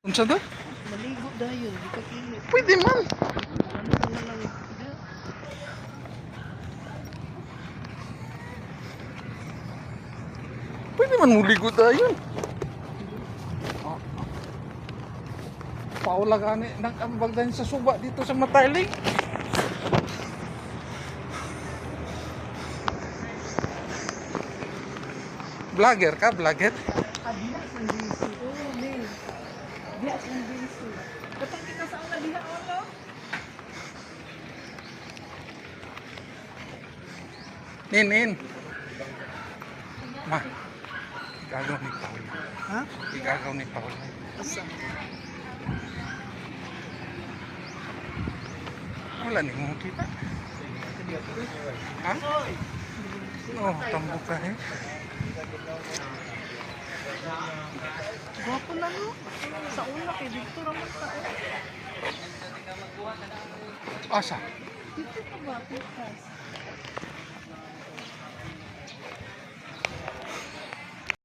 Unsa daw? Maligo dayon, di ka kilit. Pwede man. Ano ka na lang ida? Pwede man muligo dayon. Oh. Paula gani nag-ambag din sa suba dito sa Mataling. Vlogger ka, vlogger? Diha sang busy. Oh, Lil. Diha sang busy. Katong kita sa una diha ono. Nin. Ma. Igagaw ni Paula. Ha? Igagaw ni Paula. Asa? Wala ni mo kita. Ha? Oh, tambo ka eh. Gwapo na no. Sa una kay dito ra man ta. Asa? Dito ka ba pitas?